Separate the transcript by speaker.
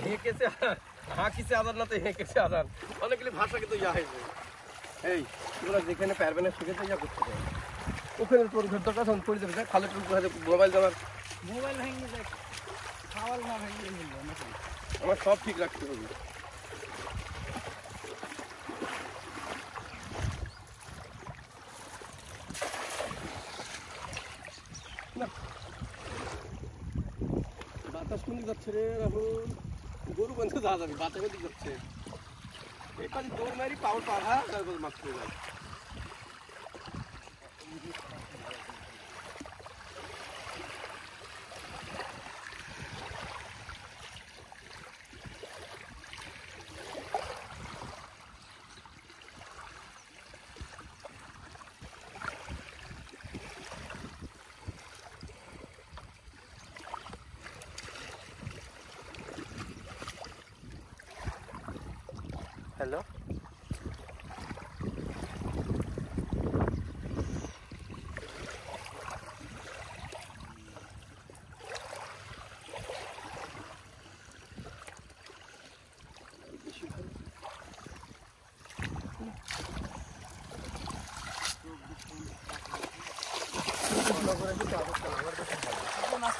Speaker 1: হেঁকেছে হাঁকিছে আদান না তো হেঁকেছে আদান অনেকগুলি ভাষা কিন্তু ইয়া হয়েছে এই তোরা যেখানে পারবে না সেখানে ইয়া করতে পারবে ওখানে তোর ঘর দরকার তখন করে দেবে খালে মোবাইল দেওয়ার
Speaker 2: মোবাইল ভেঙে যায় খাওয়াল না ভেঙে নাকি
Speaker 1: আমার সব ঠিক রাখতে হবে বাতাস কোন দিকে যাচ্ছে রে রাহুল গরু বন্ধু যাওয়া যাবে বাতাস কোন দিকে যাচ্ছে এখানে দৌড় মারি পাওয়ার পাড়া তারপর মাছ করে যায় হ্যালো আমার